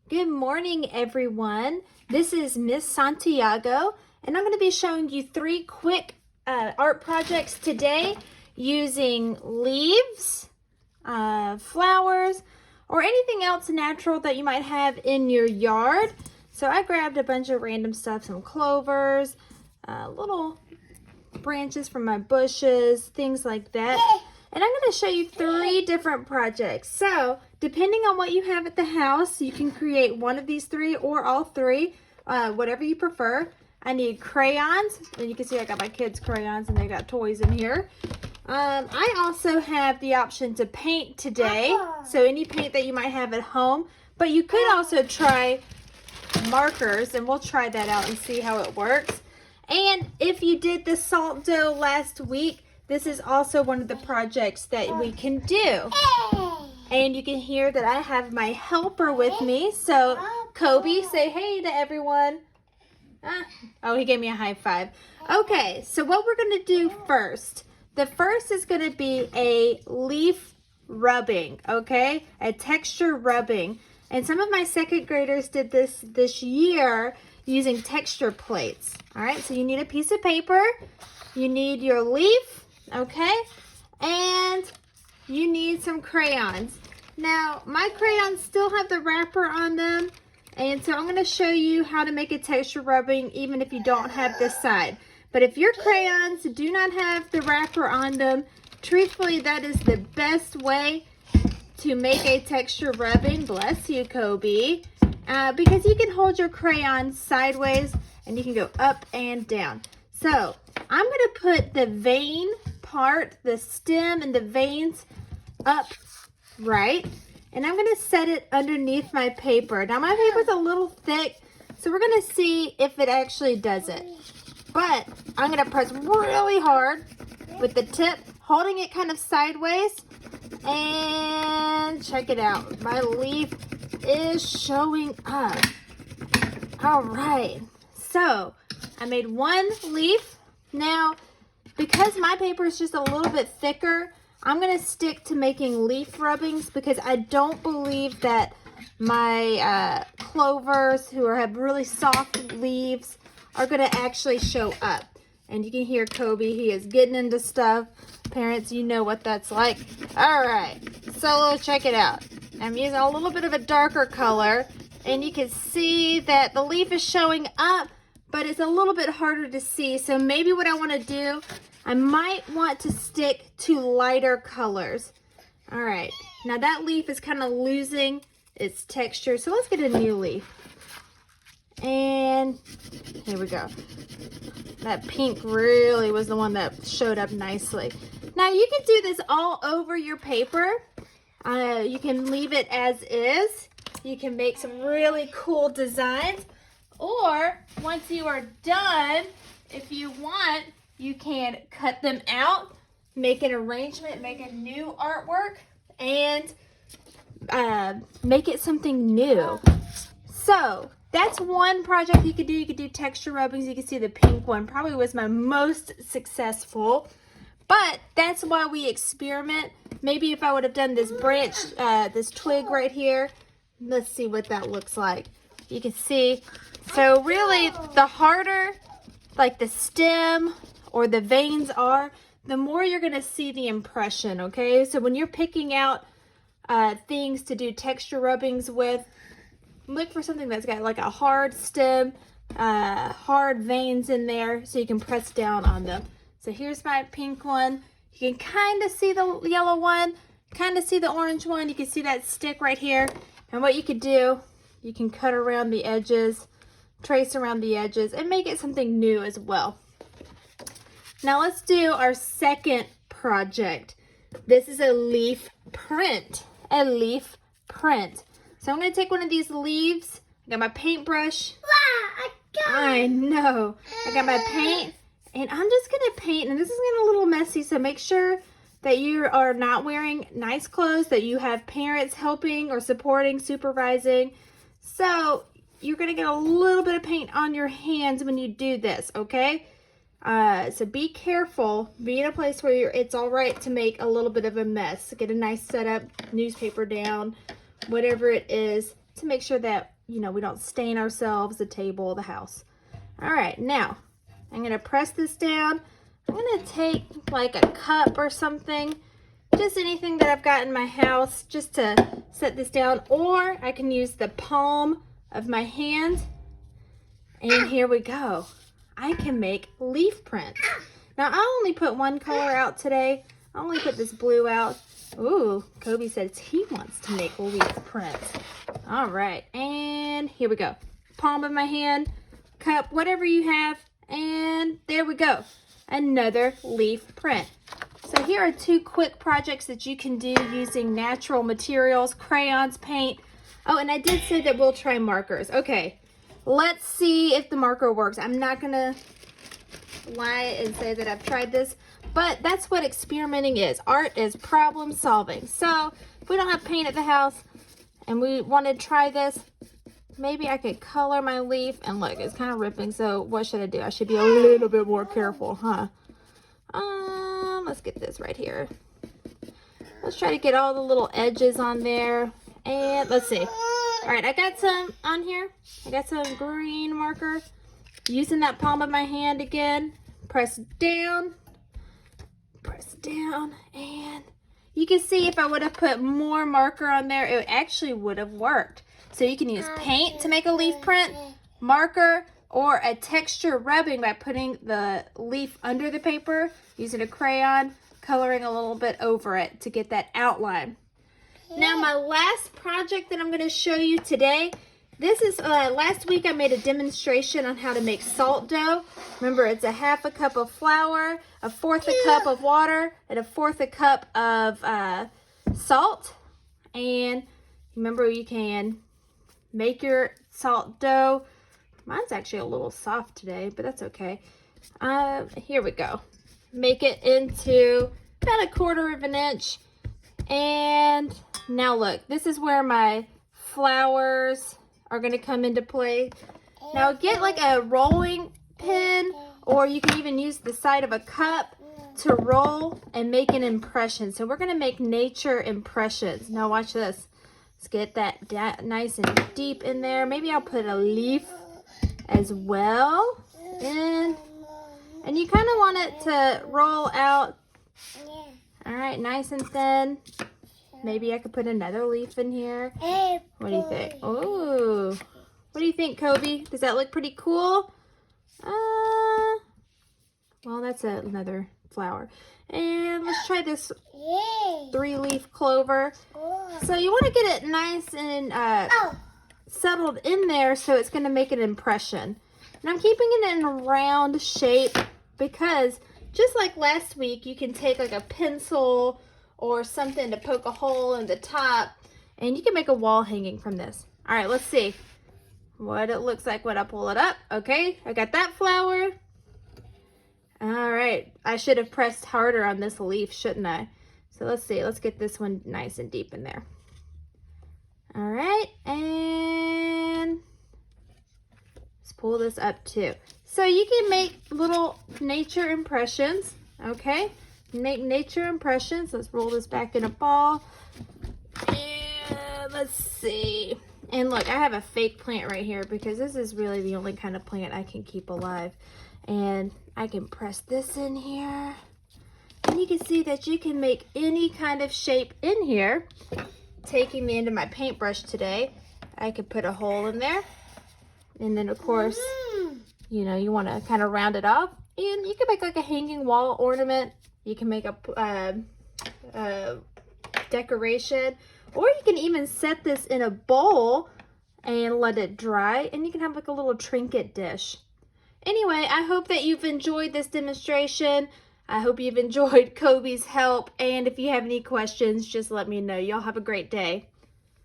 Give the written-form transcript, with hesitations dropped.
Good morning, everyone. This is Miss Santiago, and I'm going to be showing you 3 quick art projects today using leaves, flowers, or anything else natural that you might have in your yard. So I grabbed a bunch of random stuff, some clovers, little branches from my bushes, things like that. And I'm going to show you 3 different projects. So, depending on what you have at the house, you can create one of these 3 or all 3, whatever you prefer. I need crayons, and you can see I got my kids' crayons and they got toys in here. I also have the option to paint today, so any paint that you might have at home. But you could also try markers, and we'll try that out and see how it works. And if you did the salt dough last week, this is also one of the projects that we can do. And you can hear that I have my helper with me. So, Kobe, say hey to everyone. Oh, he gave me a high five. Okay, so what we're going to do first. The first is going to be a leaf rubbing, okay? A texture rubbing. And some of my second graders did this year using texture plates. All right, so you need a piece of paper. You need your leaf. Okay, and you need some crayons. Now, my crayons still have the wrapper on them, and so I'm going to show you how to make a texture rubbing even if you don't have this side. But if your crayons do not have the wrapper on them, truthfully, that is the best way to make a texture rubbing. Bless you, Kobe. Because you can hold your crayon sideways, and you can go up and down. So, I'm going to put the vein part, the stem and the veins up right, and I'm going to set it underneath my paper. Now my paper's a little thick, so we're going to see if it actually does it. But I'm going to press really hard with the tip, holding it kind of sideways, and check it out. My leaf is showing up. All right, so I made one leaf. Now, because my paper is just a little bit thicker, I'm going to stick to making leaf rubbings because I don't believe that my clovers, who have really soft leaves, are going to actually show up. And you can hear Kobe, he is getting into stuff. Parents, you know what that's like. All right, so check it out. I'm using a little bit of a darker color, and you can see that the leaf is showing up, but it's a little bit harder to see. So maybe what I want to do, I might want to stick to lighter colors. All right, now that leaf is kind of losing its texture. So let's get a new leaf. And here we go. That pink really was the one that showed up nicely. Now you can do this all over your paper. You can leave it as is. You can make some really cool designs. Or, once you are done, if you want, you can cut them out, make an arrangement, make a new artwork, and make it something new. So, that's one project you could do. You could do texture rubbings. You can see the pink one probably was my most successful. But that's why we experiment. Maybe if I would have done this branch, this twig right here, let's see what that looks like. You can see. So really, the harder like the stem or the veins are, the more you're going to see the impression, okay? So when you're picking out things to do texture rubbings with, look for something that's got like a hard stem, hard veins in there, so you can press down on them. So here's my pink one. You can kind of see the yellow one, kind of see the orange one. You can see that stick right here. And what you could do, you can cut around the edges, trace around the edges, and make it something new as well. Now let's do our second project. This is a leaf print. A leaf print. So I'm going to take one of these leaves. I got my paintbrush. I know. I got my paint, and I'm just going to paint, and this is getting a little messy, so make sure that you are not wearing nice clothes, that you have parents helping or supporting, supervising. So you're going to get a little bit of paint on your hands when you do this, okay? So be careful. Be in a place where it's all right to make a little bit of a mess. Get a nice setup, newspaper down, whatever it is, to make sure that, you know, we don't stain ourselves, the table, the house. All right, now I'm gonna press this down. I'm gonna take like a cup or something, just anything that I've got in my house, just to set this down, or I can use the palm of my hand. And here we go. I can make leaf prints. Now I only put one color out today. I only put this blue out. Ooh, Kobe says he wants to make leaf prints. All right, and here we go. Palm of my hand, cup, whatever you have, and there we go. Another leaf print. So here are two quick projects that you can do using natural materials, crayons, paint. Oh, and I did say that we'll try markers. Okay, let's see if the marker works. I'm not gonna lie and say that I've tried this, but that's what experimenting is. Art is problem solving. So if we don't have paint at the house and we want to try this, maybe I could color my leaf. And look, it's kind of ripping, so what should I do? I should be a little bit more careful, huh? Let's get this right here. Let's try to get all the little edges on there. And let's see. All right, I got some on here. I got some green marker. Using that palm of my hand again. Press down, and you can see if I would have put more marker on there, it actually would have worked. So you can use paint to make a leaf print, marker, or a texture rubbing by putting the leaf under the paper, using a crayon, coloring a little bit over it to get that outline. Now my last project that I'm going to show you today, this is, last week I made a demonstration on how to make salt dough. Remember, it's a half a cup of flour, a fourth a cup of water, and a fourth a cup of salt. And remember, you can make your salt dough. Mine's actually a little soft today, but that's okay. Here we go. Make it into about a 1/4 of an inch. And now look, this is where my flowers are going to come into play. Now get like a rolling pin, or you can even use the side of a cup to roll and make an impression. So we're going to make nature impressions. Now watch this. Let's get that nice and deep in there. Maybe I'll put a leaf as well. And you kind of want it to roll out. All right, nice and thin. Maybe I could put another leaf in here. What do you think? Oh, what do you think, Kobe? Does that look pretty cool? Well, that's another flower. And let's try this 3-leaf clover. So you want to get it nice and settled in there, so it's going to make an impression. And I'm keeping it in a round shape because just like last week, you can take like a pencil or something to poke a hole in the top, and you can make a wall hanging from this. All right, let's see what it looks like when I pull it up. Okay, I got that flower. All right, I should have pressed harder on this leaf, shouldn't I? So let's see, let's get this one nice and deep in there. All right, and let's pull this up too. So you can make little nature impressions, okay? Make nature impressions. Let's roll this back in a ball. And let's see. And look, I have a fake plant right here because this is really the only kind of plant I can keep alive. And I can press this in here. And you can see that you can make any kind of shape in here. Taking me into my paintbrush today, I could put a hole in there. And then, of course, you know, you want to kind of round it off. And you can make like a hanging wall ornament. You can make a decoration, or you can even set this in a bowl and let it dry, and you can have like a little trinket dish. Anyway, I hope that you've enjoyed this demonstration. I hope you've enjoyed Kobe's help, and if you have any questions, just let me know. Y'all have a great day.